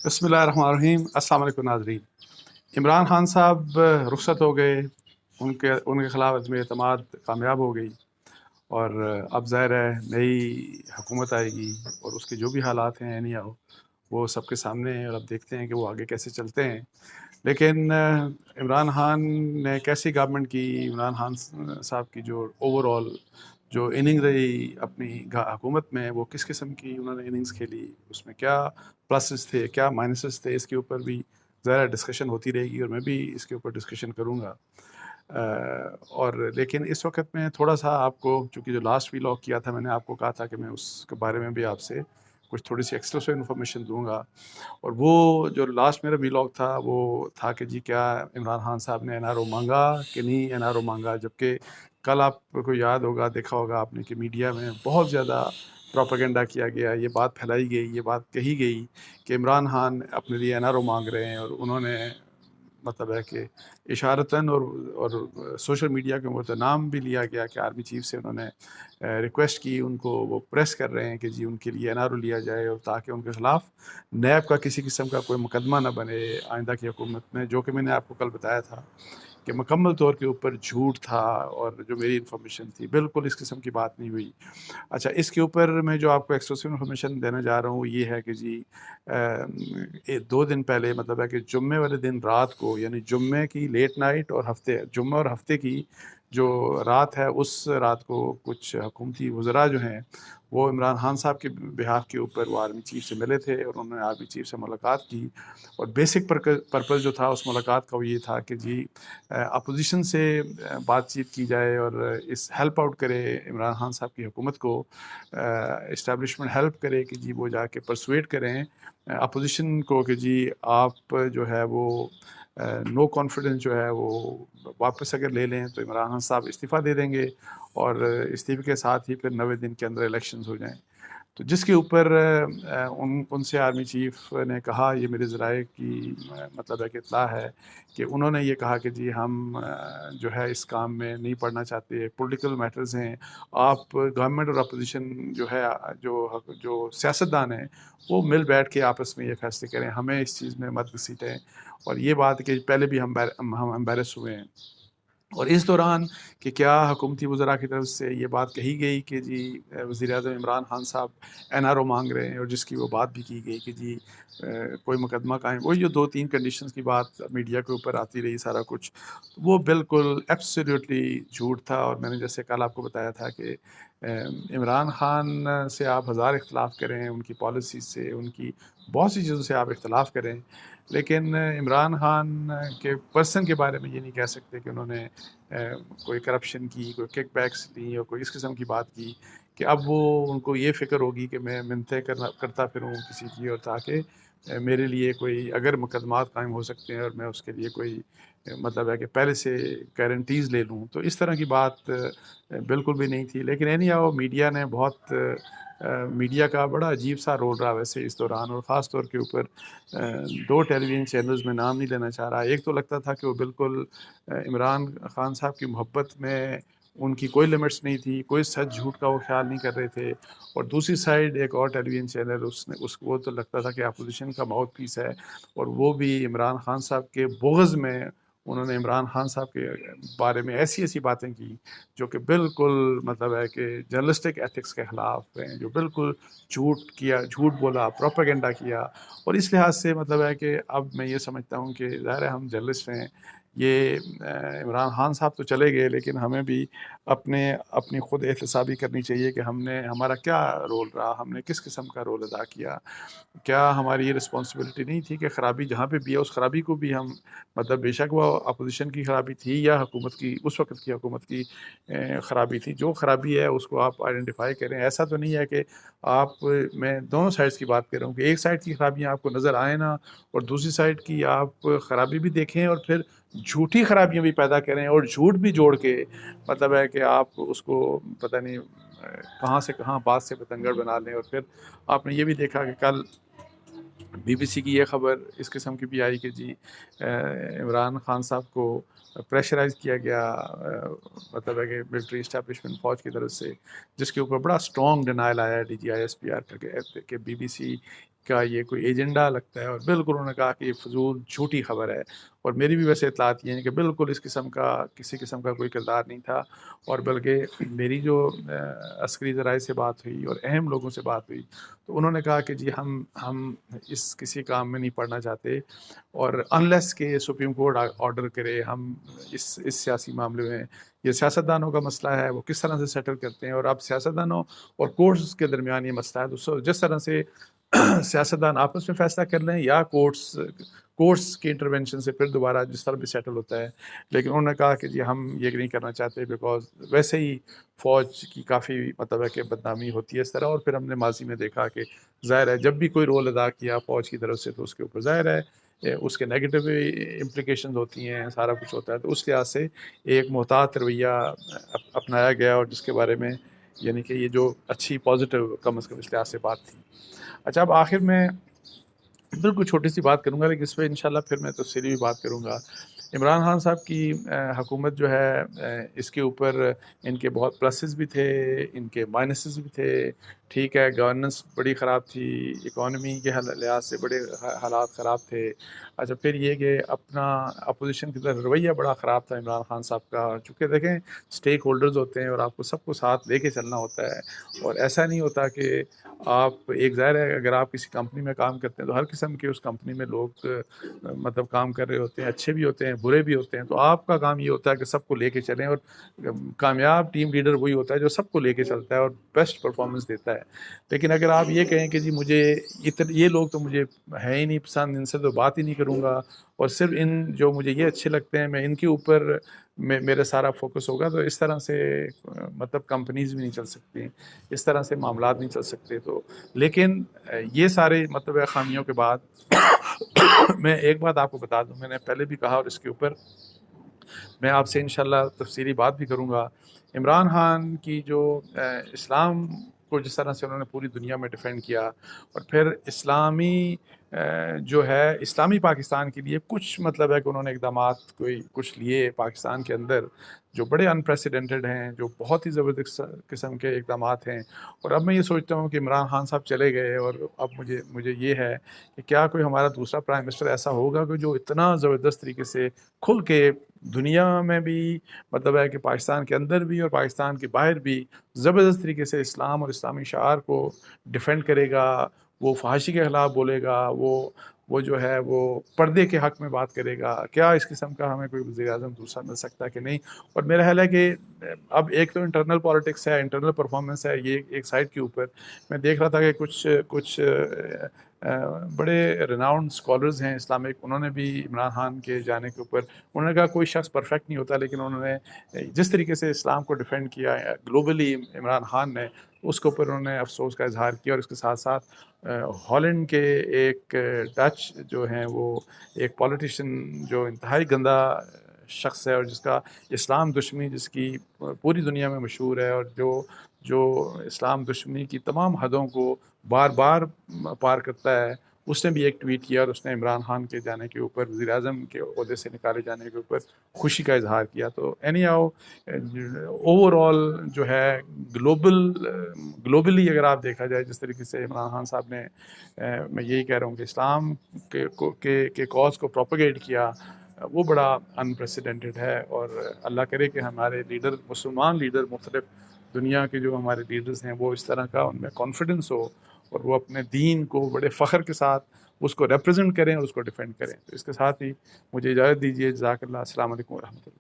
بسم اللہ الرحمن الرحیم۔ السلام علیکم ناظرین۔ عمران خان صاحب رخصت ہو گئے، ان کے خلاف عدم اعتماد کامیاب ہو گئی، اور اب ظاہر ہے نئی حکومت آئے گی، اور اس کے جو بھی حالات ہیں اینی ہاؤ وہ سب کے سامنے ہیں، اور اب دیکھتے ہیں کہ وہ آگے کیسے چلتے ہیں۔ لیکن عمران خان نے کیسی گورنمنٹ کی، عمران خان صاحب کی جو اوور آل جو اننگ رہی اپنی حکومت میں، وہ کس قسم کی انہوں نے اننگز کھیلی، اس میں کیا پلسز تھے کیا مائنسز تھے، اس کے اوپر بھی ظاہر ڈسکشن ہوتی رہے گی، اور میں بھی اس کے اوپر ڈسکشن کروں گا۔ اور لیکن اس وقت میں تھوڑا سا آپ کو، چونکہ جو لاسٹ ویلاگ کیا تھا، میں نے آپ کو کہا تھا کہ میں اس کے بارے میں بھی آپ سے کچھ تھوڑی سی ایکسکلوسیو انفارمیشن دوں گا، اور وہ جو لاسٹ میرا ویلاگ تھا وہ تھا کہ جی کیا عمران خان صاحب نے این آر او مانگا کہ نہیں این آر او مانگا، جبکہ کل آپ کو یاد ہوگا، دیکھا ہوگا آپ نے کہ میڈیا میں بہت زیادہ پروپیگنڈا کیا گیا، یہ بات پھیلائی گئی، یہ بات کہی گئی کہ عمران خان اپنے لیے این آر او مانگ رہے ہیں، اور انہوں نے مطلب ہے کہ اشارتاً اور سوشل میڈیا کے اوپر نام بھی لیا گیا کہ آرمی چیف سے انہوں نے ریکویسٹ کی، ان کو وہ پریس کر رہے ہیں کہ جی ان کے لیے این آر او لیا جائے، اور تاکہ ان کے خلاف نیب کا کسی قسم کا کوئی مقدمہ نہ بنے آئندہ کی حکومت میں، جو کہ میں نے آپ کو کل بتایا تھا کہ مکمل طور کے اوپر جھوٹ تھا، اور جو میری انفارمیشن تھی بالکل اس قسم کی بات نہیں ہوئی۔ اچھا، اس کے اوپر میں جو آپ کو ایکسکلوسیو انفارمیشن دینے جا رہا ہوں وہ یہ ہے کہ جی 2 دن پہلے، مطلب ہے کہ جمعے والے دن رات کو، یعنی جمعے کی لیٹ نائٹ اور جمعہ اور ہفتے کی جو رات ہے، اس رات کو کچھ حکومتی وزراء جو ہیں وہ عمران خان صاحب کے بہاف کے اوپر وہ آرمی چیف سے ملے تھے، اور انہوں نے آرمی چیف سے ملاقات کی، اور بیسک پرپز جو تھا اس ملاقات کا وہ یہ تھا کہ جی اپوزیشن سے بات چیت کی جائے، اور اس ہیلپ آؤٹ کرے عمران خان صاحب کی حکومت کو، اسٹیبلشمنٹ ہیلپ کرے کہ جی وہ جا کے پرسویٹ کریں اپوزیشن کو کہ جی آپ جو ہے وہ نو کانفیڈنس جو ہے وہ واپس اگر لے لیں تو عمران خان صاحب استعفیٰ دے دیں گے، اور استعفے کے ساتھ ہی پھر 90 دن کے اندر الیکشنز ہو جائیں۔ تو جس کے اوپر ان سے آرمی چیف نے کہا، یہ میرے ذرائع کی مطلب ہے کہ اطلاع ہے کہ انہوں نے یہ کہا کہ جی ہم جو ہے اس کام میں نہیں پڑھنا چاہتے، پولیٹیکل میٹرز ہیں، آپ گورنمنٹ اور اپوزیشن جو ہے، جو سیاستدان ہیں، وہ مل بیٹھ کے آپس میں یہ فیصلے کریں، ہمیں اس چیز میں مت گھسیٹیں۔ اور یہ بات کہ پہلے بھی ہم امبیرس ہوئے ہیں، اور اس دوران کہ کیا حکومتی وزراء کی طرف سے یہ بات کہی گئی کہ جی وزیر اعظم عمران خان صاحب این آر او مانگ رہے ہیں، اور جس کی وہ بات بھی کی گئی کہ جی کوئی مقدمہ قائم، وہ جو 2-3 کنڈیشنز کی بات میڈیا کے اوپر آتی رہی سارا کچھ، وہ بالکل ایبسلیوٹلی جھوٹ تھا۔ اور میں نے جیسے کل آپ کو بتایا تھا کہ عمران خان سے آپ ہزار اختلاف کریں، ان کی پالیسیز سے، ان کی بہت سی چیزوں سے آپ اختلاف کریں، لیکن عمران خان کے پرسن کے بارے میں یہ نہیں کہہ سکتے کہ انہوں نے کوئی کرپشن کی، کوئی کک بیکس لی، اور کوئی اس قسم کی بات کی کہ اب وہ ان کو یہ فکر ہوگی کہ میں منتیں کرتا پھروں کسی کی، اور تاکہ میرے لیے کوئی اگر مقدمات قائم ہو سکتے ہیں اور میں اس کے لیے کوئی مطلب ہے کہ پہلے سے گارنٹیز لے لوں، تو اس طرح کی بات بالکل بھی نہیں تھی۔ لیکن اینی ہاؤ میڈیا نے بہت میڈیا کا بڑا عجیب سا رول رہا ویسے اس دوران، اور خاص طور کے اوپر 2 ٹیلی ویژن چینلز میں نام نہیں لینا چاہ رہا، ایک تو لگتا تھا کہ وہ بالکل عمران خان صاحب کی محبت میں ان کی کوئی لمٹس نہیں تھی، کوئی سچ جھوٹ کا وہ خیال نہیں کر رہے تھے، اور دوسری سائیڈ ایک اور ٹیلی ویژن چینل وہ تو لگتا تھا کہ اپوزیشن کا ماؤتھ پیس ہے، اور وہ بھی عمران خان صاحب کے بغض میں انہوں نے عمران خان صاحب کے بارے میں ایسی ایسی باتیں کی جو کہ بالکل مطلب ہے کہ جرنلسٹک ایتھکس کے خلاف ہیں، جو بالکل جھوٹ بولا، پروپیگنڈا کیا۔ اور اس لحاظ سے مطلب ہے کہ اب میں یہ سمجھتا ہوں کہ ظاہر ہے ہم جرنلسٹ ہیں، یہ عمران خان صاحب تو چلے گئے، لیکن ہمیں بھی اپنی خود احتسابی کرنی چاہیے کہ ہمارا کیا رول رہا، ہم نے کس قسم کا رول ادا کیا، کیا ہماری یہ رسپانسبلٹی نہیں تھی کہ خرابی جہاں پہ بھی ہے اس خرابی کو بھی ہم مطلب بے شک وہ اپوزیشن کی خرابی تھی یا حکومت کی، اس وقت کی حکومت کی خرابی تھی، جو خرابی ہے اس کو آپ آئیڈینٹیفائی کریں۔ ایسا تو نہیں ہے کہ میں دونوں سائڈز کی بات کر رہا ہوں کہ ایک سائڈ کی خرابیاں آپ کو نظر آئیں نا، اور دوسری سائڈ کی آپ خرابی بھی دیکھیں، اور پھر جھوٹی خرابیاں بھی پیدا کریں، اور جھوٹ بھی جوڑ کے مطلب ہے کہ آپ اس کو پتہ نہیں کہاں سے کہاں بات سے پتنگڑ بنا لیں۔ اور پھر آپ نے یہ بھی دیکھا کہ کل بی بی سی کی یہ خبر اس قسم کی بھی آئی کہ جی عمران خان صاحب کو پریشرائز کیا گیا مطلب ہے کہ ملٹری اسٹیبلشمنٹ فوج کی طرف سے، جس کے اوپر بڑا اسٹرانگ ڈینائل آیا ہے D G I S P R کا کہ بی بی سی کا یہ کوئی ایجنڈا لگتا ہے، اور بالکل انہوں نے کہا کہ یہ فضول جھوٹی خبر ہے، اور میری بھی ویسے اطلاعات یہ ہیں کہ بالکل اس قسم کا کسی قسم کا کوئی کردار نہیں تھا، اور بلکہ میری جو عسکری ذرائع سے بات ہوئی اور اہم لوگوں سے بات ہوئی تو انہوں نے کہا کہ جی ہم اس کسی کام میں نہیں پڑنا چاہتے، اور انلیس کہ سپریم کورٹ آرڈر کرے ہم اس سیاسی معاملے میں، یہ سیاستدانوں کا مسئلہ ہے، وہ کس طرح سے سیٹل کرتے ہیں، اور اب سیاستدانوں اور کورٹس کے درمیان یہ مسئلہ ہے، تو جس طرح سے سیاستدان آپس میں فیصلہ کر لیں یا کورٹس کے انٹرونشن سے پھر دوبارہ جس طرح بھی سیٹل ہوتا ہے، لیکن انہوں نے کہا کہ جی ہم یہ نہیں کرنا چاہتے، بیکاز ویسے ہی فوج کی کافی مطلب ہے کہ بدنامی ہوتی ہے اس طرح، اور پھر ہم نے ماضی میں دیکھا کہ ظاہر ہے جب بھی کوئی رول ادا کیا فوج کی طرف سے تو اس کے اوپر ظاہر ہے اس کے نیگیٹو امپلیکیشنز ہوتی ہیں، سارا کچھ ہوتا ہے، تو اس لحاظ سے ایک محتاط رویہ اپنایا گیا، اور جس کے بارے میں یعنی کہ یہ جو اچھی پازیٹیو کم از کم اس لحاظ سے بات تھی۔ اچھا، اب آخر میں بالکل چھوٹی سی بات کروں گا، لیکن اس پہ انشاءاللہ پھر میں تفصیلی بھی بات کروں گا۔ عمران خان صاحب کی حکومت جو ہے اس کے اوپر ان کے بہت پلسز بھی تھے، ان کے مائنسز بھی تھے، ٹھیک ہے، گورننس بڑی خراب تھی، اکانومی کے لحاظ سے بڑے حالات خراب تھے۔ اچھا، پھر یہ کہ اپنا اپوزیشن کی طرف رویہ بڑا خراب تھا عمران خان صاحب کا، چونکہ دیکھیں اسٹیک ہولڈرز ہوتے ہیں اور آپ کو سب کو ساتھ لے کے چلنا ہوتا ہے، اور ایسا نہیں ہوتا کہ آپ ایک ظاہر ہے اگر آپ کسی کمپنی میں کام کرتے ہیں تو ہر قسم کے اس کمپنی میں لوگ مطلب کام کر رہے ہوتے ہیں، اچھے بھی ہوتے ہیں برے بھی ہوتے ہیں، تو آپ کا کام یہ ہوتا ہے کہ سب کو لے کے چلیں، اور کامیاب ٹیم لیڈر وہی ہوتا ہے جو سب کو لے کے چلتا ہے اور بیسٹ پرفارمنس دیتا ہے۔ لیکن اگر آپ یہ کہیں کہ جی مجھے یہ لوگ تو مجھے ہے ہی نہیں پسند، ان سے تو بات ہی نہیں کروں گا، اور صرف ان جو مجھے یہ اچھے لگتے ہیں میں ان کے اوپر میرا سارا فوکس ہوگا، تو اس طرح سے مطلب کمپنیز بھی نہیں چل سکتی، اس طرح سے معاملات نہیں چل سکتے۔ تو لیکن یہ سارے مطلب خامیوں کے بعد میں ایک بات آپ کو بتا دوں، میں نے پہلے بھی کہا اور اس کے اوپر میں آپ سے انشاءاللہ تفصیلی بات بھی کروں گا۔ عمران خان کی جو اسلام کو جس طرح سے انہوں نے پوری دنیا میں ڈیفینڈ کیا، اور پھر اسلامی جو ہے اسلامی پاکستان کے لیے کچھ مطلب ہے کہ انہوں نے اقدامات کچھ لیے پاکستان کے اندر جو بڑے انپریسیڈنٹڈ ہیں، جو بہت ہی زبردست قسم کے اقدامات ہیں، اور اب میں یہ سوچتا ہوں کہ عمران خان صاحب چلے گئے، اور اب مجھے یہ ہے کہ کیا کوئی ہمارا دوسرا پرائم منسٹر ایسا ہوگا کہ جو اتنا زبردست طریقے سے کھل کے دنیا میں بھی مطلب ہے کہ پاکستان کے اندر بھی اور پاکستان کے باہر بھی زبردست طریقے سے اسلام اور اسلامی شعار کو ڈیفینڈ کرے گا، وہ فحاشی کے خلاف بولے گا، وہ جو ہے وہ پردے کے حق میں بات کرے گا؟ کیا اس قسم کا ہمیں کوئی وزیر اعظم دوسرا مل سکتا ہے کہ نہیں؟ اور میرا خیال ہے کہ اب ایک تو انٹرنل پالیٹکس ہے، انٹرنل پرفارمنس ہے، یہ ایک سائڈ کے اوپر میں دیکھ رہا تھا کہ کچھ بڑے ریناؤنڈ اسکالرز ہیں اسلامک، انہوں نے بھی عمران خان کے جانے کے اوپر انہوں نے کہا کوئی شخص پرفیکٹ نہیں ہوتا، لیکن انہوں نے جس طریقے سے اسلام کو ڈیفینڈ کیا گلوبلی عمران خان نے، اس کے اوپر انہوں نے افسوس کا اظہار کیا، اور اس کے ساتھ ساتھ ہالینڈ کے ایک ڈچ جو ہیں وہ ایک پولیٹیشین جو انتہائی گندا شخص ہے، اور جس کا اسلام دشمنی جس کی پوری دنیا میں مشہور ہے، اور جو اسلام دشمنی کی تمام حدوں کو بار بار پار کرتا ہے، اس نے بھی ایک ٹویٹ کیا، اور اس نے عمران خان کے جانے کے اوپر، وزیر اعظم کے عہدے سے نکالے جانے کے اوپر خوشی کا اظہار کیا۔ تو اینی ہاؤ اوور آل جو ہے گلوبلی اگر آپ دیکھا جائے جس طریقے سے عمران خان صاحب نے میں یہی کہہ رہا ہوں کہ اسلام کے کاز کو پروپیگیٹ کیا، وہ بڑا انپریسیڈنٹڈ ہے، اور اللہ کرے کہ ہمارے لیڈر، مسلمان لیڈر، مختلف دنیا کے جو ہمارے لیڈرز ہیں وہ اس طرح کا ان میں کانفیڈنس ہو، اور وہ اپنے دین کو بڑے فخر کے ساتھ اس کو ریپرزینٹ کریں اور اس کو ڈیفینڈ کریں۔ تو اس کے ساتھ ہی مجھے اجازت دیجیے، جزاک اللہ، السلام علیکم ورحمۃ اللہ۔